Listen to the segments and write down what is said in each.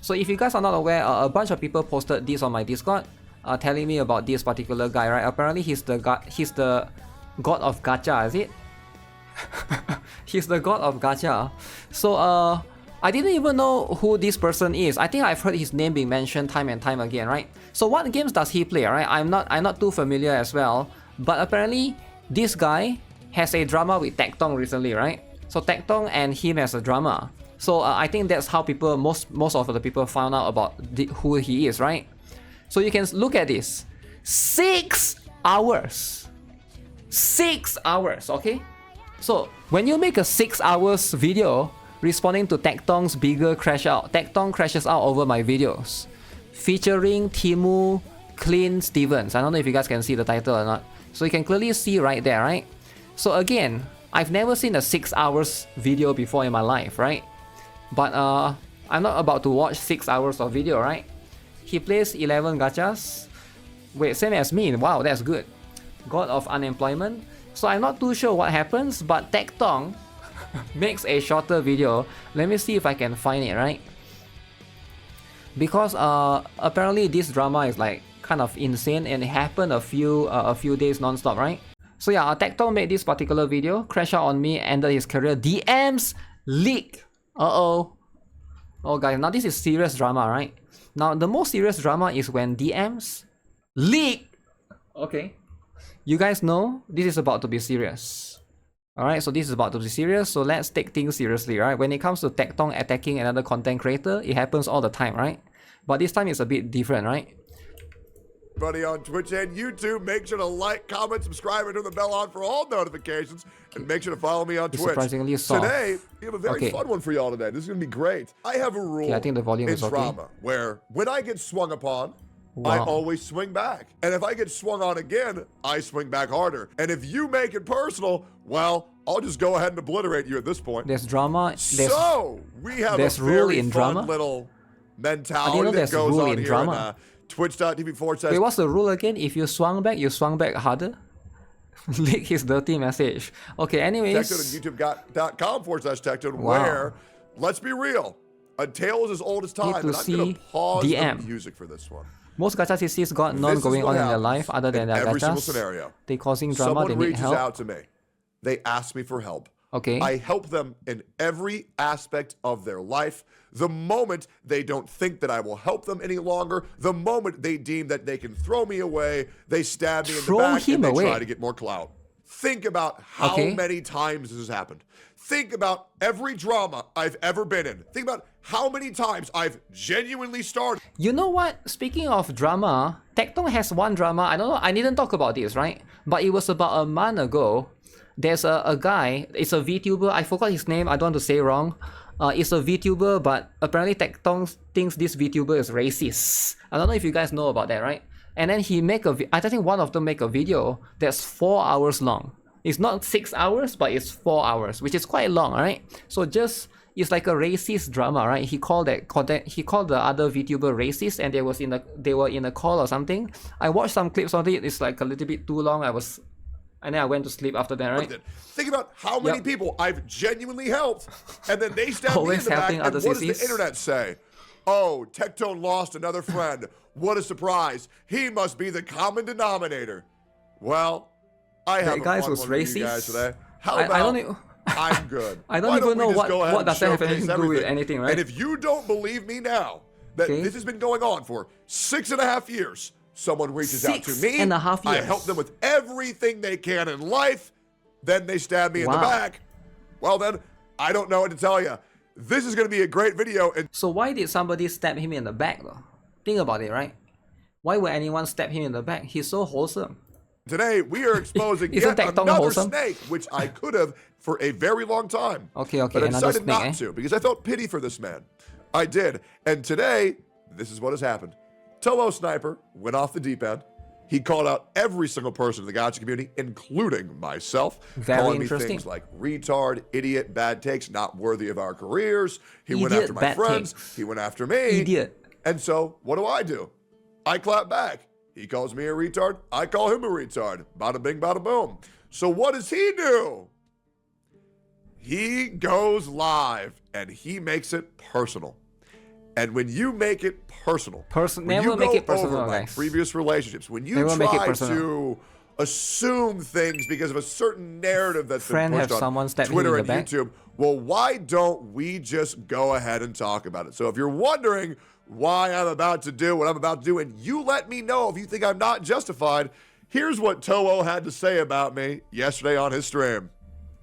So if you guys are not aware, a bunch of people posted this on my Discord, telling me about this particular guy, right? Apparently he's the god of Gacha, is it? He's the god of Gacha. So I didn't even know who this person is. I think I've heard his name being mentioned time and time again, right? So what games does he play, right? I'm not too familiar as well. But apparently this guy has a drama with Tectone recently, right? So Tectone and him has a drama. So I think that's how people, most of the people found out about who he is, right? So you can look at this. 6 hours. 6 hours, okay? So when you make a 6 hours video responding to Tectone's bigger crash out, Tectone crashes out over my videos, featuring Timu Clean Stevens. I don't know if you guys can see the title or not. So you can clearly see right there, right? So again, I've never seen a 6 hours video before in my life, right? But I'm not about to watch 6 hours of video, right? He plays 11 gachas. Wait, same as me. Wow, that's good. God of Unemployment. So I'm not too sure what happens, but Tectone makes a shorter video. Let me see if I can find it, right? Because apparently this drama is like kind of insane and it happened a few days non-stop, right? So yeah, Tectone made this particular video, crash out on me, ended his career, DMs leak. Uh-oh. Oh guys, now this is serious drama, right? Now the most serious drama is when DMs leak. Okay. You guys know this is about to be serious. Alright, so this is about to be serious, so let's take things seriously, right? When it comes to Tectone attacking another content creator, it happens all the time, right? But this time it's a bit different, right? Everybody on Twitch and YouTube, make sure to like, comment, subscribe, and turn the bell on for all notifications, and make sure to follow me on It's Twitch. surprisingly soft. Today, we have a very fun one for y'all today. This is going to be great. I have a rule I think the volume in is okay. drama where when I get swung upon, I always swing back. And if I get swung on again, I swing back harder. And if you make it personal, well, I'll just go ahead and obliterate you at this point. There's drama. So, we have a very fun little mentality that goes on here in twitch.tv/. Wait, what's the rule again? If you swung back harder? Leak his dirty message. Okay, anyways. Tectone and youtube.com/Tectone, where, let's be real, a tale is as old as time, and I'm going to pause the music for this one. Most gacha CCs got none going on in their life other than their every single gachas. scenario. They causing drama, they Someone need reaches help. out to me. They ask me for help. Okay. I help them in every aspect of their life. The moment they don't think that I will help them any longer, the moment they deem that they can throw me away, they stab me in the back and they try to get more clout. Think about how many times this has happened. Think about every drama I've ever been in. Think about how many times I've genuinely started. You know what? Speaking of drama, Tectone has one drama. I don't know. I didn't talk about this, right? But it was about a month ago. There's a guy. It's a VTuber. I forgot his name. I don't want to say wrong. It's a VTuber, but apparently Tectone thinks this VTuber is racist. I don't know if you guys know about that, right? And then he make I think one of them make a video that's 4 hours long. It's not 6 hours, but it's 4 hours, which is quite long, right? So it's like a racist drama, right? He called the other VTuber racist, and they were in a call or something. I watched some clips of it. It's like a little bit too long. And then I went to sleep after that, right? Think about how many people I've genuinely helped, and then they stab me in the back, and what does the internet say? Oh, Tectone lost another friend. What a surprise. He must be the common denominator. Well, I have a fun one for you guys today. How about I'm good? I don't even know what does that have anything to do with anything, right? And if you don't believe me now, that this has been going on for 6.5 years, someone reaches out to me, 6.5 years. I help them with everything they can in life, then they stab me in the back. Well then, I don't know what to tell you. This is going to be a great video. So why did somebody stab him in the back though? Think about it, right? Why would anyone stab him in the back? He's so wholesome. Today, we are exposing yet another snake, which I could have for a very long time. Okay, but I decided not to, because I felt pity for this man. I did. And today, this is what has happened. Tolo Sniper went off the deep end. He called out every single person in the Gacha community, including myself, calling me things like retard, idiot, bad takes, not worthy of our careers. He went after my friends. He went after me. Idiot. And so, what do? I clap back. He calls me a retard. I call him a retard. Bada bing, bada boom. So what does he do? He goes live and he makes it personal. And when you make it personal, when never you make go it personal, over my guys. previous relationships, when you Never make it try personal. to assume things because of a certain narrative that's been pushed on Twitter and YouTube, well, why don't we just go ahead and talk about it? So if you're wondering why I'm about to do what I'm about to do, and you let me know if you think I'm not justified, here's what Toho had to say about me yesterday on his stream.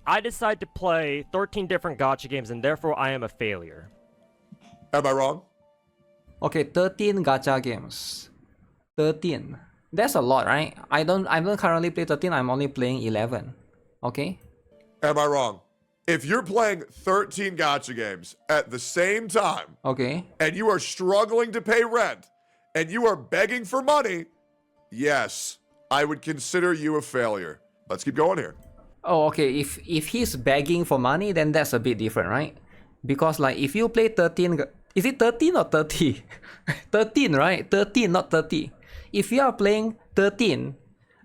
I decided to play 13 different gacha games, and therefore I am a failure. Am I wrong? Okay, 13 gacha games. 13. That's a lot, right? I don't currently play 13. I'm only playing 11. Okay? Am I wrong? If you're playing 13 gacha games at the same time, okay, and you are struggling to pay rent, and you are begging for money, yes, I would consider you a failure. Let's keep going here. Oh, okay. If he's begging for money, then that's a bit different, right? Because like if you play 13, is it 13 or 30? 13, right? 13, not 30. If you are playing 13,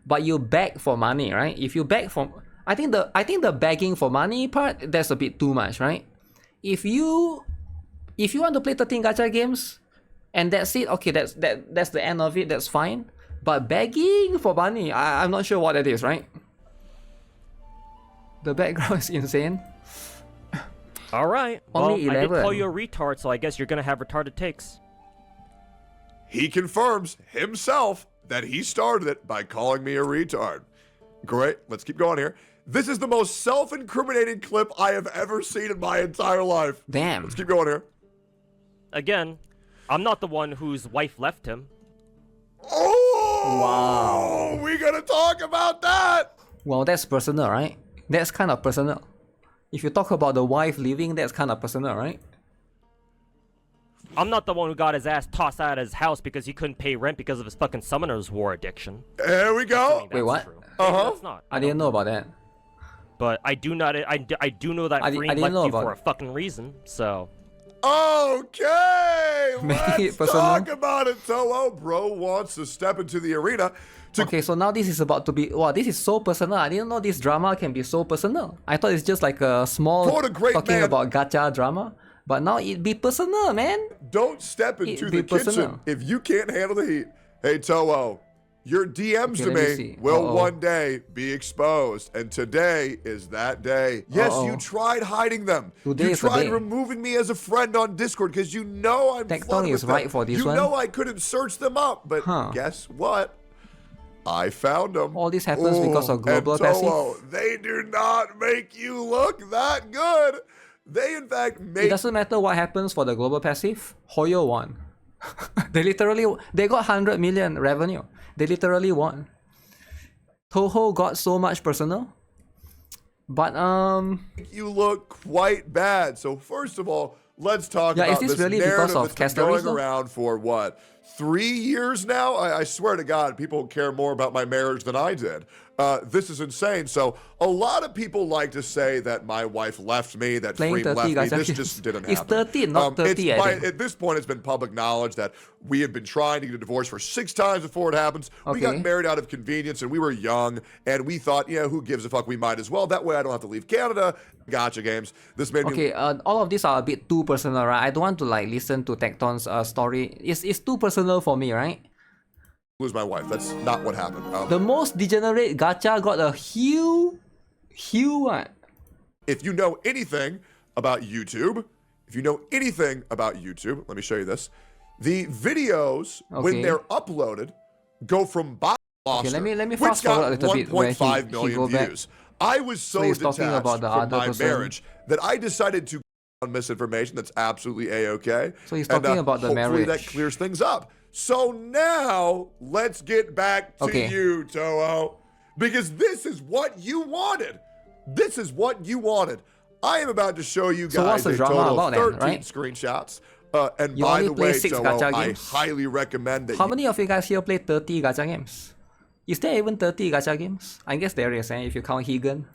but you beg for money, right? If you beg for, I think the begging for money part, that's a bit too much, right? If you want to play 13 gacha games, and that's it, okay, that's the end of it, that's fine. But begging for money, I'm not sure what that is, right? The background is insane. All right. Only well, 11. I did call you a retard, so I guess you're gonna have retarded takes. He confirms himself that he started it by calling me a retard. Great. Let's keep going here. This is the most self-incriminating clip I have ever seen in my entire life. Damn. Let's keep going here. Again, I'm not the one whose wife left him. Oh! Wow. We gotta talk about that! Well, that's personal, right? That's kind of personal. If you talk about the wife leaving, that's kind of personal, right? I'm not the one who got his ass tossed out of his house because he couldn't pay rent because of his fucking Summoner's War addiction. There we go. Wait, what? True. Uh-huh. That's not. I didn't know about that. But I do not. I do know that Freem left you for a fucking reason. So. Okay, Making let's it personal. talk about it. Toho, bro wants to step into the arena. Okay, so now this is about to be... Wow, this is so personal. I didn't know this drama can be so personal. I thought it's just like a small Quote a great talking man. about gacha drama. But now it be personal, man. Don't step into It'd the be personal. kitchen if you can't handle the heat. Hey, Toho, your DMs Okay, to let me me see. will one day be exposed, and today is that day. Yes, you tried hiding them. Today you is the tried day. removing me as a friend on Discord because you know I'm Tectone flooded is with right them. for this you one. know I couldn't search them up, but guess what? I found them. All this happens because of global and Toho, they do not make you look that good. They in fact make... It doesn't matter what happens for the global passive. Hoyo won. They got 100 million revenue. They literally won. Toho got so much personal. But you look quite bad. So first of all, let's talk is about this this really narrative because of that's been Castories, going though? around for what, 3 years now? I swear to God, people care more about my marriage than I did. This is insane. So a lot of people like to say that my wife left me, that Playing Freem 30 left me. gacha This games. just didn't happen. It's 13, not 30, I think. At this point, it's been public knowledge that we have been trying to get a divorce for 6 times before it happens. We got Okay. married out of convenience, and we were young, and we thought, who gives a fuck? We might as well. That way I don't have to leave Canada. Gacha games. This made me... okay, all of these are a bit too personal, right? I don't want to like listen to Tectone's story. It's too personal for me, right? lose my wife. That's not what happened. The most degenerate gacha got a huge one. If you know anything about YouTube, let me show you this. The videos, when Okay. they're uploaded, go from Blockbuster, let me which fast forward a got little bit where he 1.5 million go back. views. I was so he's talking detached about the from other my person. marriage that I decided to on misinformation. That's absolutely A-okay. So he's talking about the hopefully marriage. that clears things up. So now let's get back to you, Toho, because this is what you wanted. I am about to show you So what's guys the a drama total of about 13 then, right? screenshots. And You by only the play way, 6 Toho, gacha I games? highly recommend that How many of you guys here play 30 gacha games? Is there even 30 gacha games? I guess there is, if you count Higan.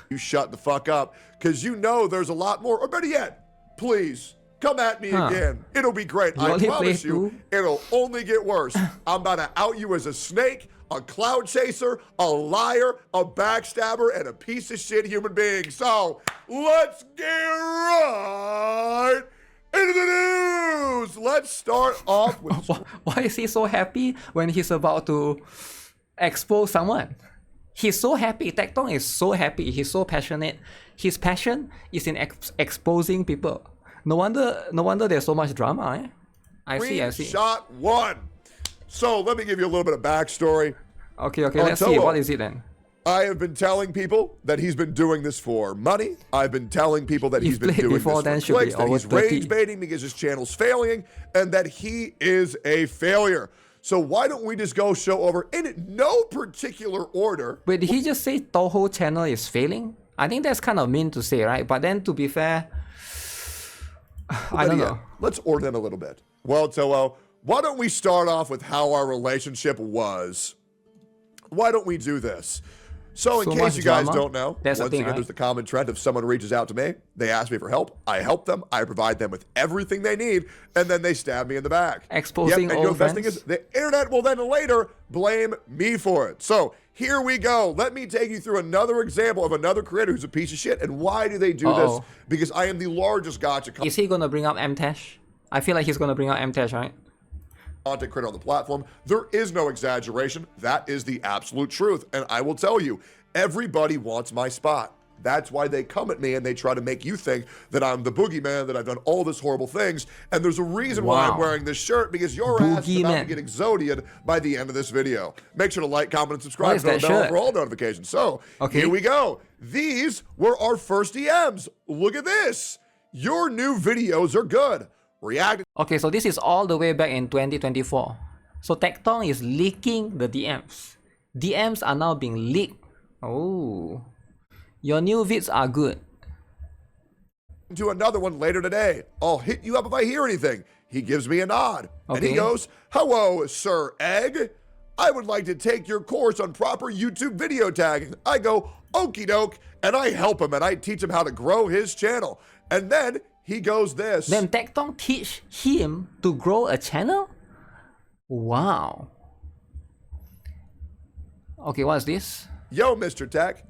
you shut the fuck up, because you know there's a lot more. Or better yet, please come at me again. It'll be great. You I only promise play you, 2? it'll only get worse. I'm about to out you as a snake, a cloud chaser, a liar, a backstabber, and a piece of shit human being. So let's get right into the news. Let's start off with. Why is he so happy when he's about to expose someone? He's so happy. Tectone is so happy. He's so passionate. His passion is in exposing people. No wonder there's so much drama. Eh? I see. Shot one. So let me give you a little bit of backstory. Okay. Let's see. What is it then? I have been telling people that he's been doing this for money. I've been telling people that he's been doing this for clicks, that he's rage baiting because his channel's failing, and that he is a failure. So why don't we just go show over in no particular order? Wait, did he just say Toho channel is failing? I think that's kind of mean to say, right? But then to be fair, I don't know. Let's order them a little bit. Well, Toho, why don't we start off with how our relationship was? Why don't we do this? So in case you guys don't know, once again, there's the common trend of someone reaches out to me, they ask me for help, I help them, I provide them with everything they need, and then they stab me in the back. Exposing and old best thing is, the internet will then later blame me for it. So here we go. Let me take you through another example of another creator who's a piece of shit. And why do they do this? Because I am the largest gacha. Is he going to bring up MTash? I feel like he's going to bring up MTash, right? Content creator on the platform. There is no exaggeration. That is the absolute truth. And I will tell you, everybody wants my spot. That's why they come at me and they try to make you think that I'm the boogeyman, that I've done all this horrible things. And there's a reason why I'm wearing this shirt, because your ass is about to get exodied by the end of this video. Make sure to like, comment, and subscribe to the bell for all notifications. So here we go. These were our first DMs. Look at this. Your new videos are good. React. Okay, so this is all the way back in 2024. So Tectone is leaking the DMs. DMs are now being leaked. Oh, your new vids are good. To another one later today. I'll hit you up if I hear anything. He gives me a nod. And he goes, hello, Sir Egg. I would like to take your course on proper YouTube video tagging. I go, okie doke, and I help him and I teach him how to grow his channel. And then he goes this. Then Tectone teach him to grow a channel? Wow. Okay, what's this? Yo, Mr. Tech,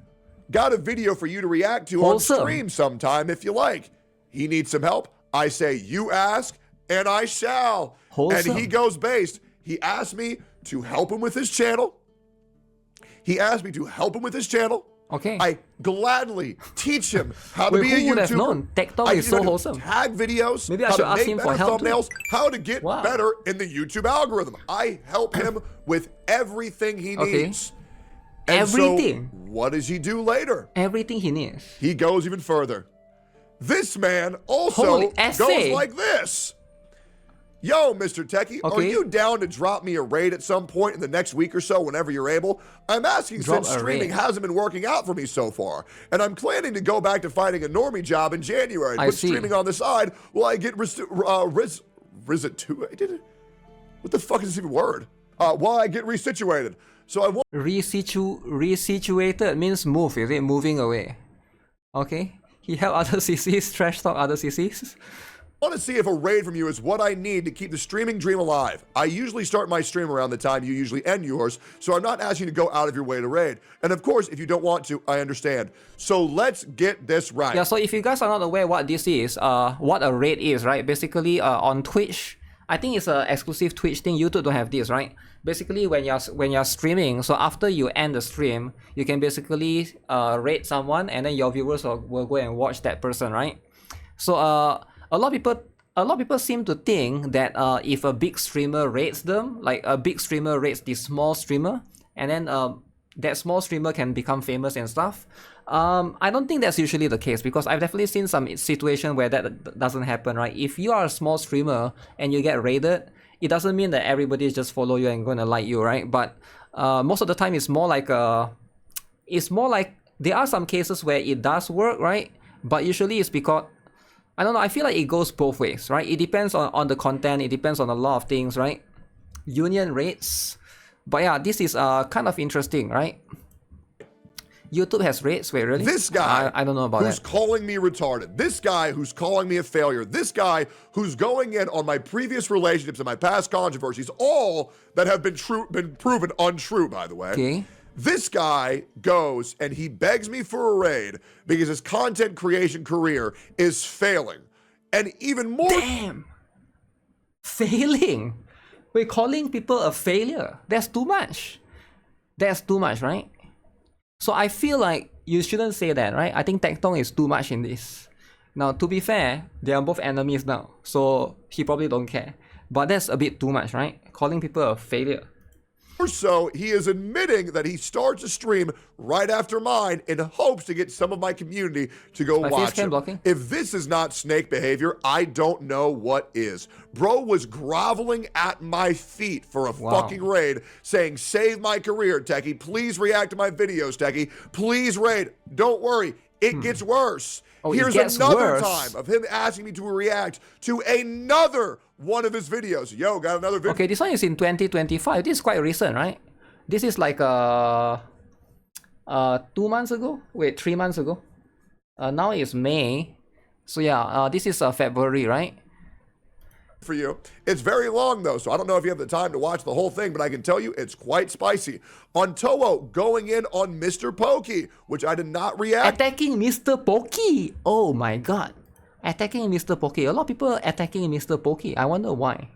got a video for you to react to on stream sometime if you like. He needs some help. I say, you ask, and I shall. And he goes based. He asked me to help him with his channel. Okay. I gladly teach him how to be a YouTuber. Who would have known? Tectone is so wholesome. Tag videos. Maybe I should ask him for help thumbnails, how to get better in the YouTube algorithm. I help him with everything he needs. And everything. So what does he do later? Everything he needs. He goes even further. This man also goes like this. Yo, Mr. Techie, are you down to drop me a raid at some point in the next week or so whenever you're able? I'm asking since streaming hasn't been working out for me so far. And I'm planning to go back to finding a normie job in January. Put streaming on the side while I get what the fuck is this even word? While I get resituated. So I want resituated means move, is it? Moving away. Okay. He helped other CCs, trash talk other CCs. I want to see if a raid from you is what I need to keep the streaming dream alive. I usually start my stream around the time you usually end yours, so I'm not asking you to go out of your way to raid. And of course, if you don't want to, I understand. So let's get this right. Yeah, so if you guys are not aware what this is, what a raid is, right? Basically, on Twitch, I think it's an exclusive Twitch thing. YouTube don't have this, right? Basically, when you're streaming, so after you end the stream, you can basically raid someone, and then your viewers will go and watch that person, right? So a lot of people seem to think that if a big streamer raids them, like a big streamer raids the small streamer, and then that small streamer can become famous and stuff. I don't think that's usually the case, because I've definitely seen some situation where that doesn't happen, right? If you are a small streamer and you get raided, it doesn't mean that everybody just follow you and gonna like you, right? But most of the time it's more like there are some cases where it does work, right? But usually it's because, I don't know, I feel like it goes both ways, right? It depends on the content, it depends on a lot of things, right? Union rates. But yeah, this is kind of interesting, right? YouTube has rates? Wait, really? This guy I don't know about who's calling me retarded. This guy who's calling me a failure. This guy who's going in on my previous relationships and my past controversies, all that have been proven untrue, by the way. Okay. This guy goes and he begs me for a raid because his content creation career is failing. And even more. Damn. Failing. We're calling people a failure. That's too much. That's too much, right? So I feel like you shouldn't say that, right? I think Tectone is too much in this. Now, to be fair, they are both enemies now, so he probably don't care. But that's a bit too much, right? Calling people a failure. So he is admitting that he starts a stream right after mine in hopes to get some of my community to go watch it. Blocking? If this is not snake behavior, I don't know what is. Bro was groveling at my feet for a fucking raid, saying, save my career, Techie. Please react to my videos, Techie. Please raid. Don't worry. It gets worse. Oh, Here's another time of him asking me to react to another one of his videos. Yo, got another video. Okay, this one is in 2025. This is quite recent, right? This is like 2 months ago? Wait, 3 months ago? Now it's May. So yeah, this is February, right? For you. It's very long though, so I don't know if you have the time to watch the whole thing, but I can tell you it's quite spicy. On Toho going in on Mr. Pokey, which I did not react. Attacking Mr. Pokey! Oh my god. Attacking Mr. Pokey. A lot of people attacking Mr. Pokey. I wonder why.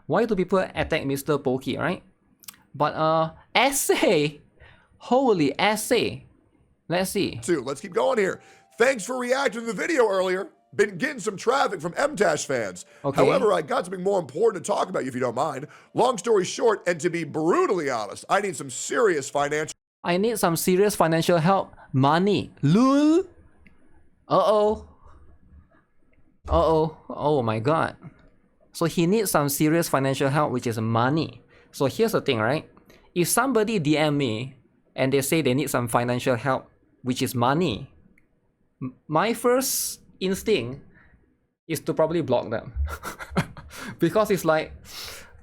Why do people attack Mr. Pokey, right? But essay. Holy essay. Let's see. Let's keep going here. Thanks for reacting to the video earlier. Been getting some traffic from MTash fans. Okay. However, I got something more important to talk about, if you don't mind. Long story short, and to be brutally honest, I need some serious financial. I need some serious financial help. Money. Lul. Uh-oh. Uh-oh. Oh my god. So he needs some serious financial help, which is money. So here's the thing, right? If somebody DM me and they say they need some financial help, which is money, my first instinct is to probably block them. Because it's like,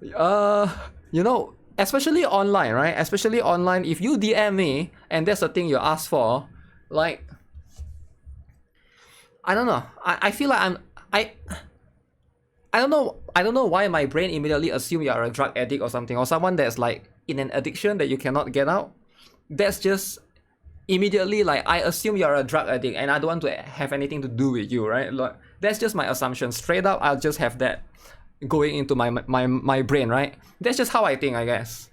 you know, especially online, right? Especially online, if you DM me and that's the thing you ask for, like, I don't know. I feel like I don't know why my brain immediately assume you are a drug addict or something, or someone that's like in an addiction that you cannot get out. That's just immediately like I assume you're a drug addict and I don't want to have anything to do with you, right? Like, that's just my assumption. Straight up, I'll just have that going into my brain, right? That's just how I think, I guess.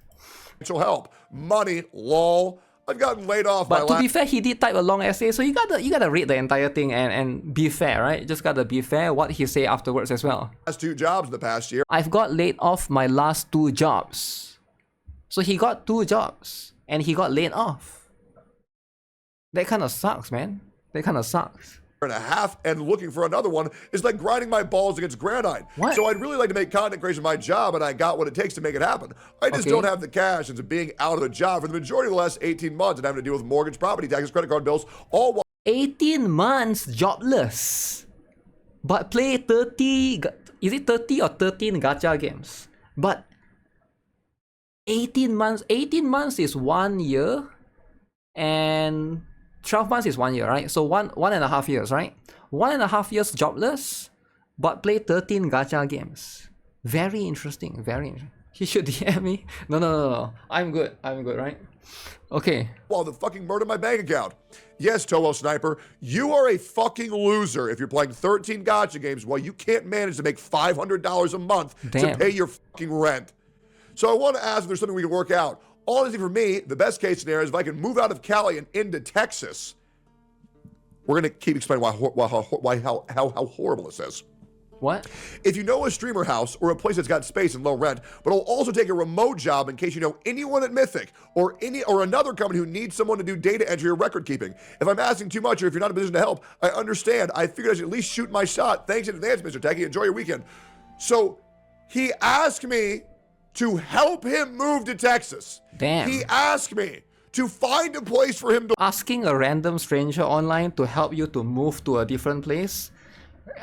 Financial help, money, lol. I've gotten laid off. But to be fair, he did type a long essay, so you gotta read the entire thing and be fair, right? Just gotta be fair what he say afterwards as well. Last 2 jobs in the past year. I've got laid off my last 2 jobs. So he got 2 jobs and he got laid off. That kind of sucks, man. That kind of sucks. And a half, and looking for another one is like grinding my balls against granite. What? So I'd really like to make content creation my job, and I got what it takes to make it happen. I just don't have the cash, and being out of a job for the majority of the last 18 months and having to deal with mortgage, property taxes, credit card bills, all while 18 months jobless, but play 30, is it 30 or 13 gacha games? But 18 months is 1 year, and 12 months is 1 year, right? So one and a half years, right? 1.5 years jobless, but play 13 gacha games. Very interesting, very interesting. He should DM me. No. I'm good, right? Okay. While the fucking murder my bank account. Yes, Toho Sniper, you are a fucking loser if you're playing 13 gacha games while you can't manage to make $500 a month to pay your fucking rent. So I want to ask if there's something we can work out. Honestly, for me, the best case scenario is if I can move out of Cali and into Texas. We're going to keep explaining how horrible this is. What? If you know a streamer house or a place that's got space and low rent, but will also take a remote job in case you know anyone at Mythic or another company who needs someone to do data entry or record keeping. If I'm asking too much or if you're not in a position to help, I understand. I figured I should at least shoot my shot. Thanks in advance, Mr. Techie. Enjoy your weekend. So he asked me to help him move to Texas. Damn. He asked me to find a place for him to... Asking a random stranger online to help you to move to a different place,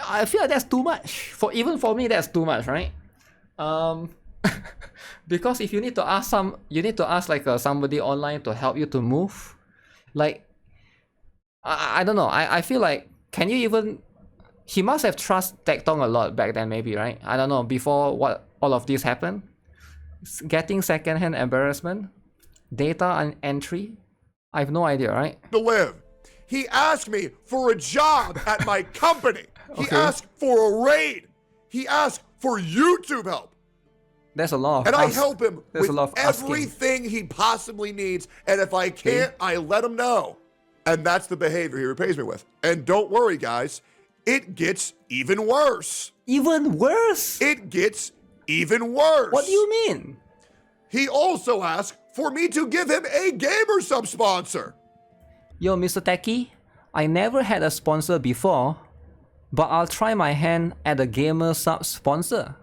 I feel like that's too much. Even for me, that's too much, right? Because if you need to ask like somebody online to help you to move, like I don't know. I feel like, can you even? He must have trust Tectone a lot back then, maybe, right? I don't know. Before what all of this happened, getting secondhand embarrassment, data entry. I have no idea, right? live. He asked me for a job at my company. He Okay. asked for a raid. He asked for YouTube help. There's a lot of And I help him There's with a lot of asking. everything he possibly needs. And if I can't, I let him know. And that's the behavior he repays me with. And don't worry, guys. It gets even worse. Even worse? It gets even worse. What do you mean? He also asked for me to give him a gamer sub sponsor. Yo, Mr. Techie, I never had a sponsor before, but I'll try my hand at a gamer sub sponsor.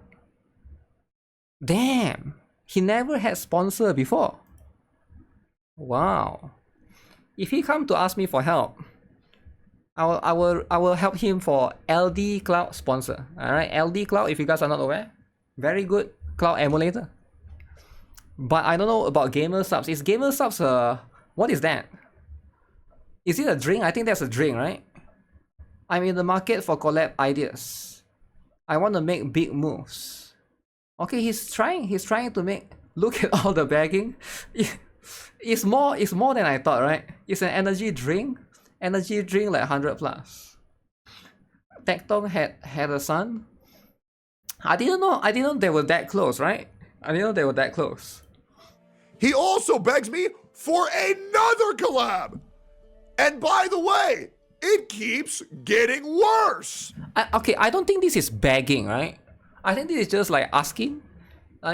Damn, he never had sponsor before. Wow. If he come to ask me for help, I will help him for LD Cloud sponsor. Alright, LD Cloud, if you guys are not aware, very good cloud emulator. But I don't know about gamer subs. Is gamer subs what is that? Is it a drink? I think that's a drink, right? I'm in the market for collab ideas. I want to make big moves. Okay, he's trying to make, look at all the bagging. It's more than I thought, right? It's an energy drink like 100 plus. Tectone had a son. I didn't know they were that close, right? I didn't know they were that close. He also begs me for another collab. And by the way, it keeps getting worse. Okay, I don't think this is begging, right? I think this is just like asking.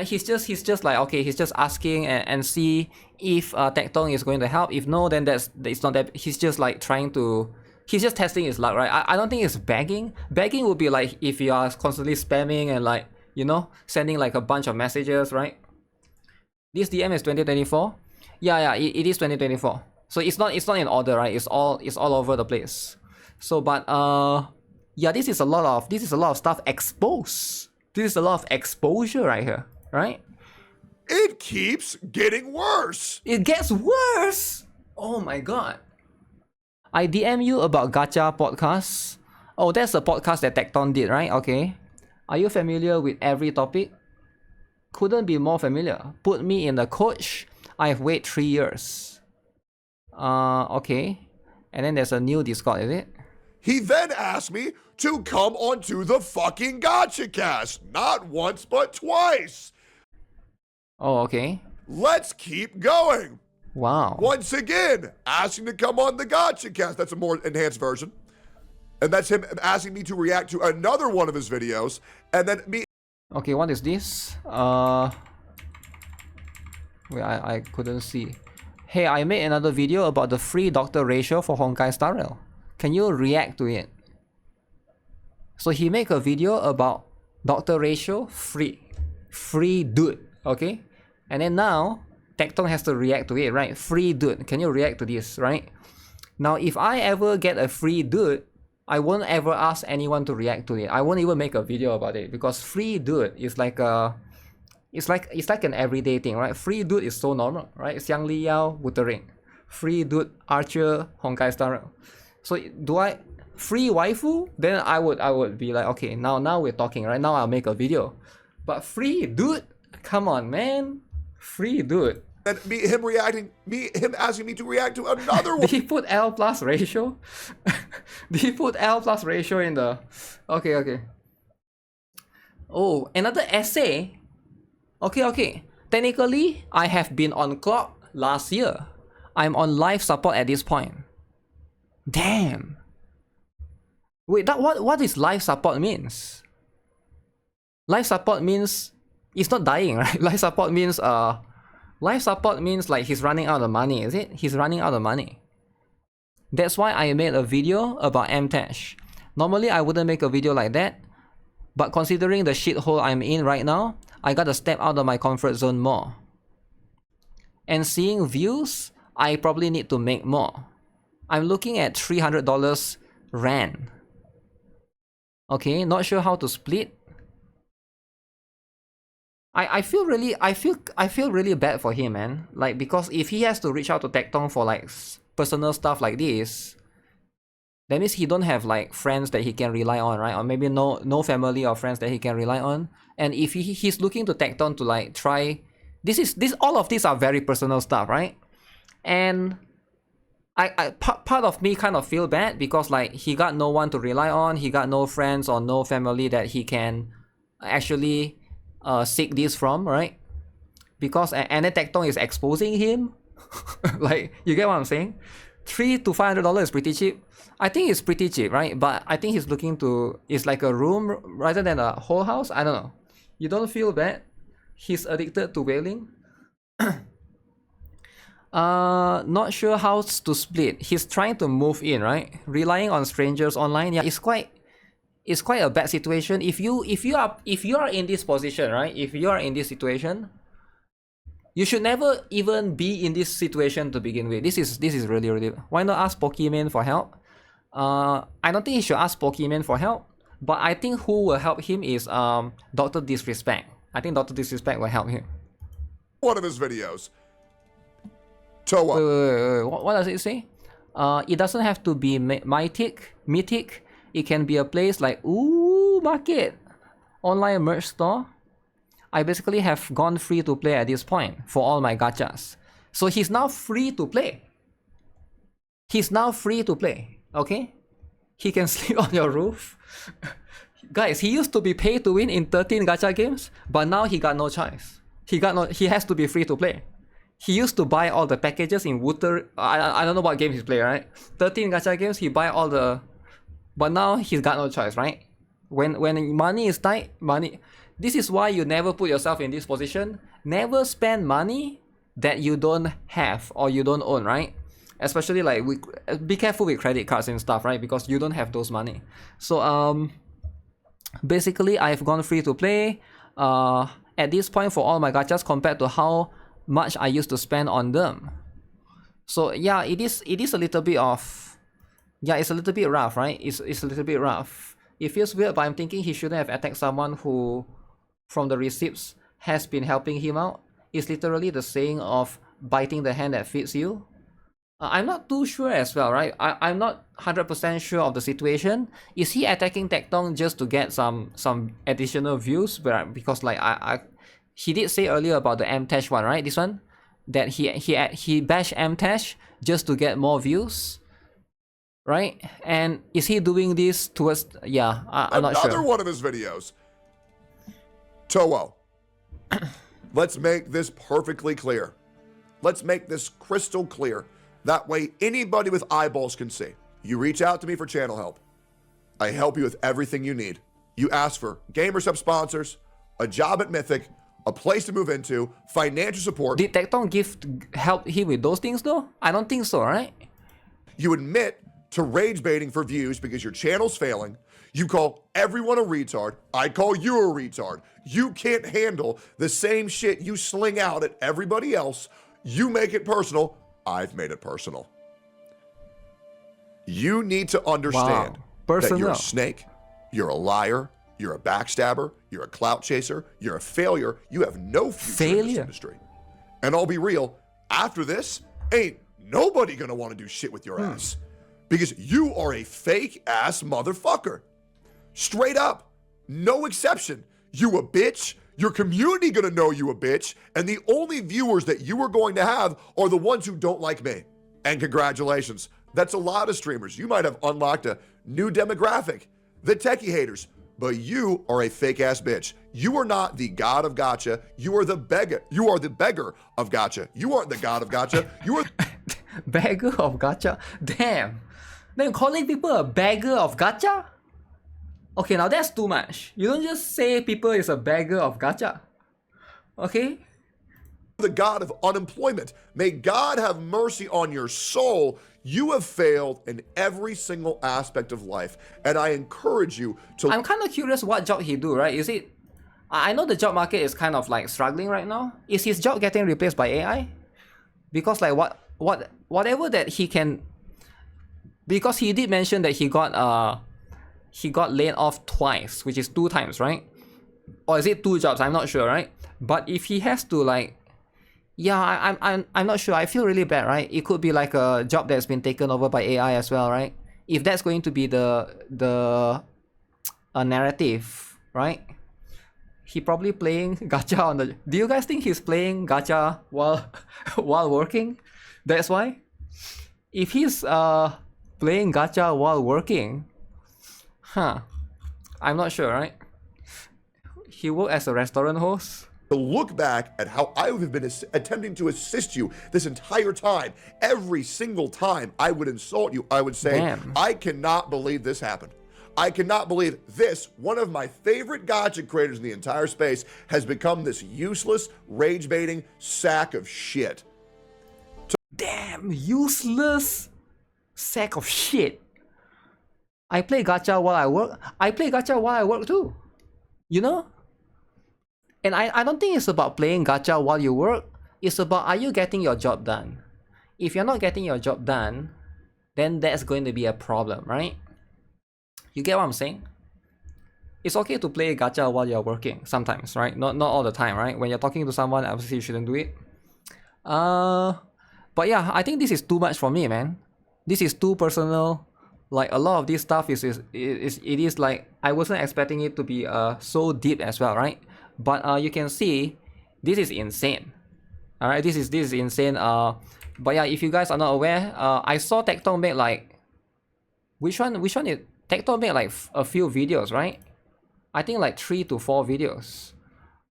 He's just like, okay, he's just asking and see if Tectone is going to help. If no, then it's not that. He's just like he's just testing his luck, right? I don't think it's begging. Begging would be like if you are constantly spamming and like, you know, sending like a bunch of messages, right? This DM is 2024. Yeah, it is 2024. So it's not in order, right? It's all over the place. So but yeah, this is a lot of stuff exposed. This is a lot of exposure right here, right? It keeps getting worse. It gets worse. Oh my god. I DM you about Gacha podcast. Oh, that's a podcast that Tectone did, right? Okay. Are you familiar with every topic? Couldn't be more familiar. Put me in the coach. I've waited 3 years. Okay. And then there's a new Discord, is it? He then asked me to come onto the fucking Gacha cast. Not once, but twice. Oh, okay. Let's keep going. Wow. Once again, asking to come on the Gacha cast. That's a more enhanced version. And that's him asking me to react to another one of his videos. And then me... Okay, what is this? Wait, I couldn't see. Hey, I made another video about the free doctor ratio for Honkai Star Rail. Can you react to it? So he make a video about doctor ratio free. Free dude, okay? And then now, Tectone has to react to it, right? Free dude, can you react to this, right? Now, if I ever get a free dude, I won't ever ask anyone to react to it. I won't even make a video about it because free dude is like a... It's like an everyday thing, right? Free dude is so normal, right? Xiang Li Yao with the ring. Free dude, Archer, Honkai Star Rail. So do I... Free waifu? Then I would be like, okay, now we're talking, right? Now I'll make a video. But free dude? Come on, man. Free dude. And him asking me to react to another one. Did he put L plus ratio? Did he put L plus ratio in the... Okay. Oh, another essay? Okay. Technically, I have been on clock last year. I'm on life support at this point. Damn. Wait, what is life support means? Life support means it's not dying, right? Life support means like he's running out of money, is it? He's running out of money. That's why I made a video about MTash. Normally I wouldn't make a video like that, but considering the shithole I'm in right now, I gotta step out of my comfort zone more. And seeing views, I probably need to make more. I'm looking at $300 Rand. Okay, not sure how to split. I feel really bad for him, man. Like, because if he has to reach out to Tectone for like personal stuff like this, that means he don't have like friends that he can rely on, right? Or maybe no family or friends that he can rely on. And if he's looking to Tectone to like try, all of these are very personal stuff, right? And part of me kind of feel bad because like he got no one to rely on, he got no friends or no family that he can actually seek this from, right? Because and then Tectone is exposing him. Like, you get what I'm saying? $300 to $500 is pretty cheap. I think it's pretty cheap, right? But I think he's looking to, it's like a room rather than a whole house. I don't know. You don't feel bad? He's addicted to whaling. Not sure how to split. He's trying to move in, right? Relying on strangers online. Yeah, it's quite a bad situation. If you are in this position, right? If you are in this situation, you should never even be in this situation to begin with. This is really. Why not ask Pokemon for help? I don't think he should ask Pokemon for help, but I think who will help him is Dr. Disrespect. I think Dr. Disrespect will help him. One of his videos. Toa. Wait. What does it say? It doesn't have to be mythic. It can be a place like market, online merch store. I basically have gone free to play at this point for all my gachas. So he's now free to play. Okay? He can sleep on your roof. Guys, he used to be pay to win in 13 gacha games, but now he got no choice. He has to be free to play. He used to buy all the packages in I don't know what game he's playing, right? 13 gacha games, he buy all the, but now he's got no choice, right? When money is tight, this is why you never put yourself in this position. Never spend money that you don't have or you don't own, right? Especially like, be careful with credit cards and stuff, right? Because you don't have those money. So basically I've gone free to play at this point for all my gachas compared to how much I used to spend on them. So yeah, it is a little bit of, yeah, it's a little bit rough, right? It's a little bit rough. It feels weird, but I'm thinking he shouldn't have attacked someone who, from the receipts, has been helping him out. It's literally the saying of biting the hand that feeds you. I'm not too sure as well, right? I'm not 100% sure of the situation. Is he attacking Tectone just to get some additional views? Because like he did say earlier about the M-Tash one, right? This one, that he bashed M-Tash just to get more views, right? And is he doing this towards? Yeah, I'm not sure. Another one of his videos. Toa, let's make this perfectly clear. Let's make this crystal clear. That way anybody with eyeballs can see. You reach out to me for channel help. I help you with everything you need. You ask for Gamer Sub sponsors, a job at Mythic, a place to move into, financial support. Did Tectone help him with those things though? I don't think so, right? You admit to rage baiting for views because your channel's failing. You call everyone a retard. I call you a retard. You can't handle the same shit you sling out at everybody else. You make it personal. I've made it personal. You need to understand that you're a snake, you're a liar, you're a backstabber, you're a clout chaser, you're a failure. You have no future in this industry. And I'll be real, after this, ain't nobody gonna want to do shit with your ass. Because you are a fake ass motherfucker. Straight up. No exception. You a bitch. Your community gonna know you a bitch. And the only viewers that you are going to have are the ones who don't like me. And congratulations. That's a lot of streamers. You might have unlocked a new demographic. The techie haters. But you are a fake ass bitch. You are not the god of gacha. You are the beggar. You are the beggar of gacha. You aren't the god of gacha. You are beggar of gacha? Damn. Then calling people a beggar of gacha? Okay, now that's too much. You don't just say people is a beggar of gacha. Okay? The god of unemployment. May God have mercy on your soul. You have failed in every single aspect of life. And I encourage you to... I'm kind of curious what job he do, right? Is it... I know the job market is kind of like struggling right now. Is his job getting replaced by AI? Because like whatever that he can... Because he did mention that he got laid off twice, which is 2 times, right? Or is it 2 jobs? I'm not sure, right? But if he has to like... Yeah, I'm not sure. I feel really bad, right? It could be like a job that's been taken over by AI as well, right? If that's going to be the narrative, right? He probably playing gacha on the... Do you guys think he's playing gacha while working? That's why? if he's playing gacha while working, I'm not sure, right? He worked as a restaurant host. To look back at how I have been attempting to assist you this entire time. Every single time I would insult you, I would say, Damn. I cannot believe this happened. I cannot believe this, one of my favorite gacha creators in the entire space, has become this useless, rage-baiting sack of shit. Damn, useless sack of shit. I play gacha while I work. I play gacha while I work too. You know? And I don't think it's about playing gacha while you work. It's about, are you getting your job done? If you're not getting your job done, then that's going to be a problem, right? You get what I'm saying? It's okay to play gacha while you're working sometimes, right? Not all the time, right? When you're talking to someone, obviously you shouldn't do it. But yeah, I think this is too much for me, man. This is too personal. Like, a lot of this stuff it is like, I wasn't expecting it to be so deep as well, right? But you can see this is insane. All right, this is insane. But yeah, if you guys are not aware, I saw Tectone make like, which one is Tectone made like a few videos, right? I think like 3 to 4 videos.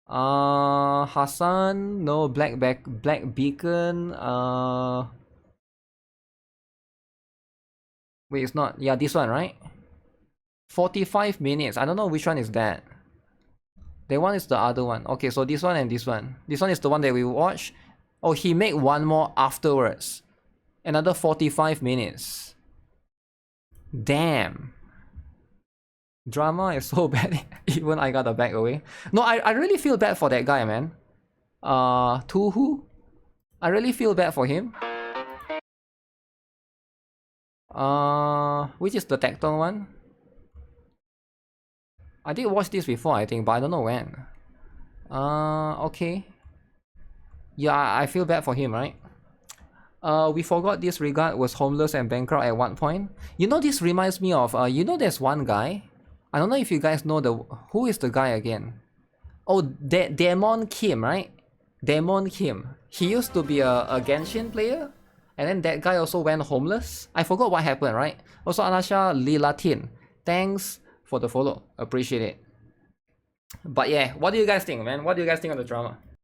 Hassan, no, Black Beacon. Wait, it's not. Yeah, this one, right? 45 minutes. I don't know which one is that. That one is the other one. Okay, so this one and this one. This one is the one that we watch. Oh, he made one more afterwards. Another 45 minutes. Damn. Drama is so bad. Even I got the back away. No, I really feel bad for that guy, man. Tuhu? I really feel bad for him. Which is the Tectone one? I did watch this before, I think, but I don't know when. Okay. Yeah, I feel bad for him, right? We forgot this regard was homeless and bankrupt at one point. You know, this reminds me of, you know, there's one guy. I don't know if you guys know who is the guy again. Oh, Demon Kim, right? Demon Kim. He used to be a Genshin player. And then that guy also went homeless. I forgot what happened, right? Also, Anasha Lilatin. Thanks for the follow. Appreciate it. But yeah, what do you guys think, man? What do you guys think of the drama?